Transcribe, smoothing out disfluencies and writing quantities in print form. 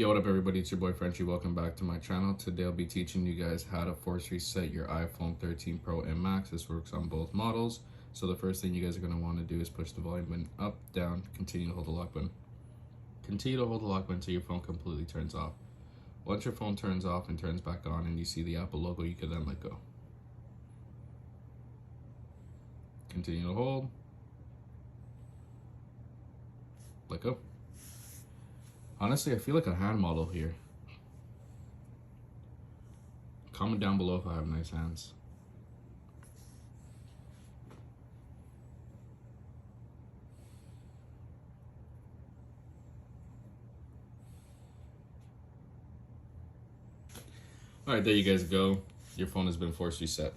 Yo, what up everybody, it's your boy Frenchiie. Welcome back to my channel. Today I'll be teaching you guys how to force reset your iPhone 13 Pro and Max. This works on both models. So the first thing you guys are going to want to do is push the volume button up, down, continue to hold the lock button. Continue to hold the lock button until your phone completely turns off. Once your phone turns off and turns back on and you see the Apple logo, you can then let go. Continue to hold. Let go. Honestly, I feel like a hand model here. Comment down below if I have nice hands. Alright, there you guys go. Your phone has been force reset.